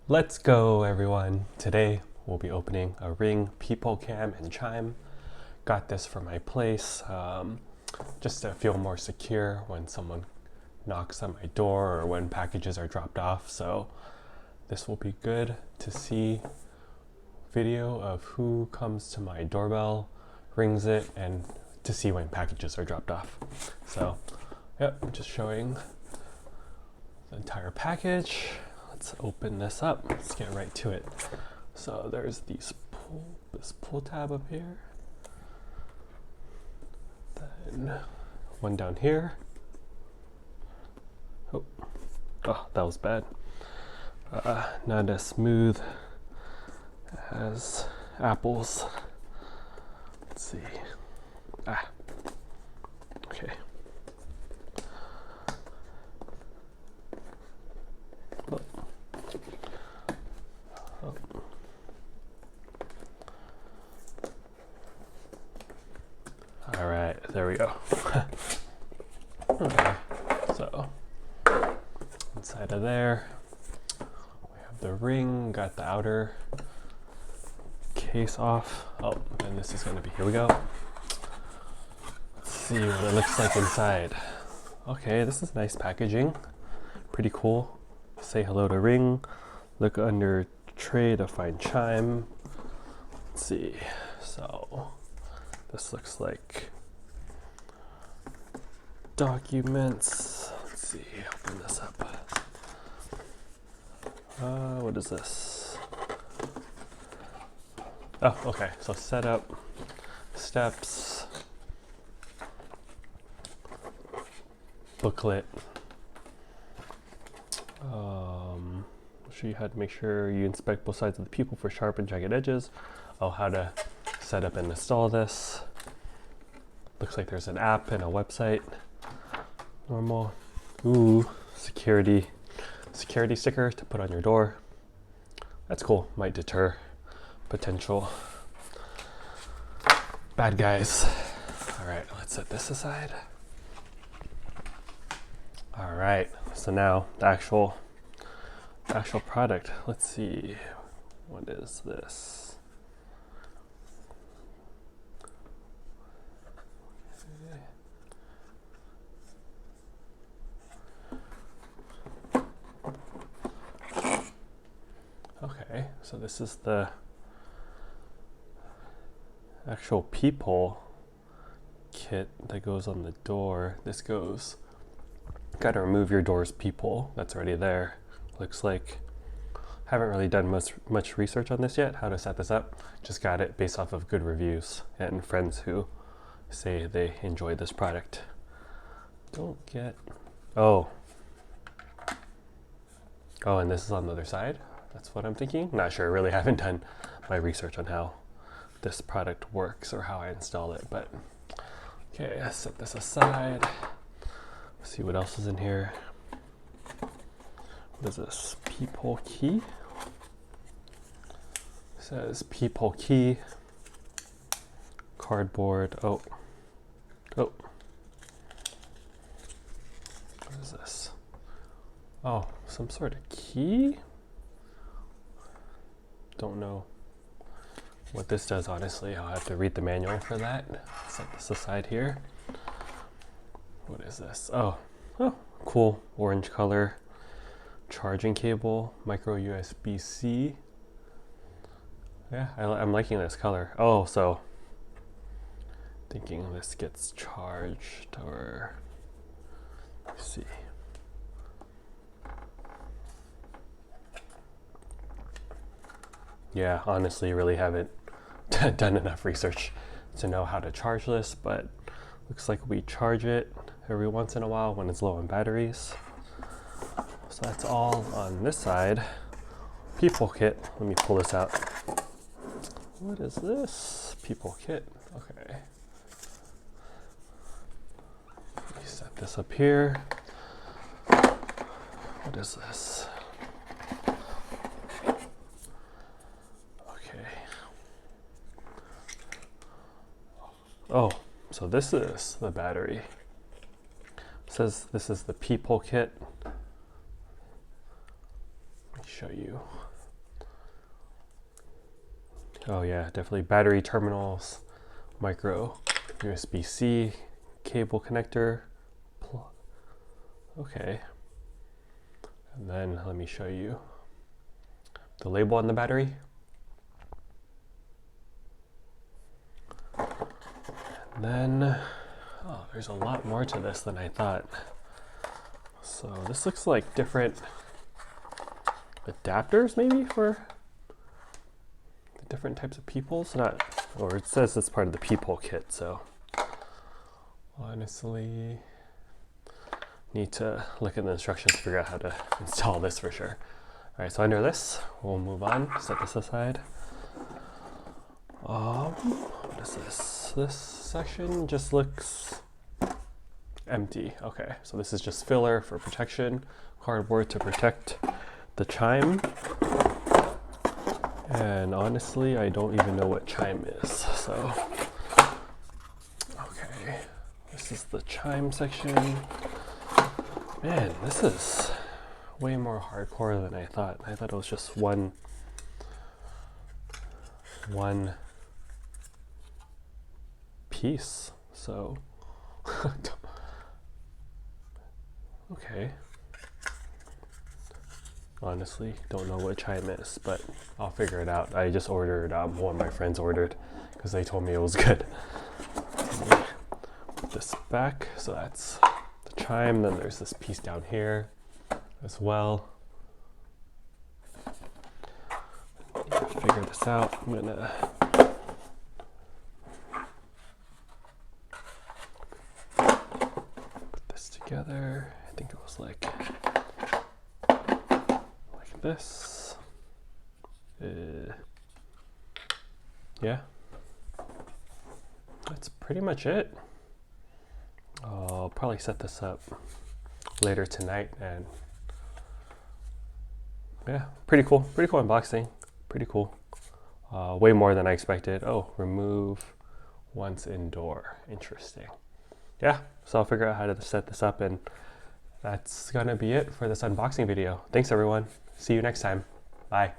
Let's go, everyone. Today we'll be opening a Ring Peephole cam and Chime. Got this for my place just to feel more secure when someone knocks on my door or when packages are dropped off. So this will be good to see video of who comes to my doorbell, rings it, and to see when packages are dropped off. So yep, I'm just showing the entire package. Let's open this up. Let's get right to it. So there's this pull tab up here. Then one down here. Oh, that was bad. Not as smooth as apples. Let's see. Okay. All right, there we go. Okay, so inside of there, we have the ring, got the outer case off. Oh, and this is gonna be, here we go. Let's see what it looks like inside. Okay, this is nice packaging, pretty cool. Say hello to ring, look under tray to find chime. Let's see, so this looks like documents. Let's see, open this up. What is this? Oh, okay, so setup, steps, booklet. Show you how to make sure you inspect both sides of the pupil for sharp and jagged edges. Oh, how to set up and install this. Looks like there's an app and a website. Normal. Ooh, security sticker to put on your door. That's cool. Might deter potential bad guys. All right, let's set this aside. All right, so now the actual product. Let's see, what is this? Okay, so this is the actual peephole kit that goes on the door. This goes, gotta remove your door's peephole that's already there. Looks like, haven't really done much research on this yet, how to set this up. Just got it based off of good reviews and friends who say they enjoyed this product. Don't get, oh, and this is on the other side. That's what I'm thinking. Not sure, really haven't done my research on how this product works or how I install it, but okay, let's set this aside. Let's see what else is in here. What is this? Peephole key? It says peephole key, cardboard. Oh. What is this? Oh, some sort of key? Don't know what this does, honestly. I'll have to read the manual for that. Set this aside here. What is this? Oh, cool, orange color. Charging cable, micro USB-C. Yeah, I'm liking this color. Oh, so thinking this gets charged, or let's see. Yeah, honestly, really haven't done enough research to know how to charge this, but looks like we charge it every once in a while when it's low on batteries. So that's all on this side. Peephole kit, let me pull this out. What is this? Peephole kit, okay. Let me set this up here. What is this? Okay. Oh, so this is the battery. It says this is the Peephole kit. Let me show you Oh yeah, definitely battery terminals, micro USB-C cable connector. Okay. And then let me show you the label on the battery. And then, oh, there's a lot more to this than I thought. So this looks like different adapters maybe for the different types of peepholes. Or it says it's part of the peephole kit, so honestly need to look at the instructions to figure out how to install this for sure. All right, so under this, we'll move on, set this aside. What is this? This section just looks empty. Okay, so this is just filler for protection, cardboard to protect the chime. And honestly, I don't even know what chime is, so. Okay, this is the chime section. Man, this is way more hardcore than I thought. I thought it was just one piece, so. Okay. Honestly, don't know what chime is, but I'll figure it out. I just ordered, one of my friends ordered because they told me it was good. Put this back, so that's the chime. Then there's this piece down here as well. Figure this out. I'm gonna put this together. I think it was like this. Yeah, that's pretty much it. I'll probably set this up later tonight, and yeah, pretty cool unboxing, pretty cool. Way more than I expected. Oh, remove once indoor, interesting. Yeah, so I'll figure out how to set this up, and that's gonna be it for this unboxing video. Thanks everyone, see you next time, bye.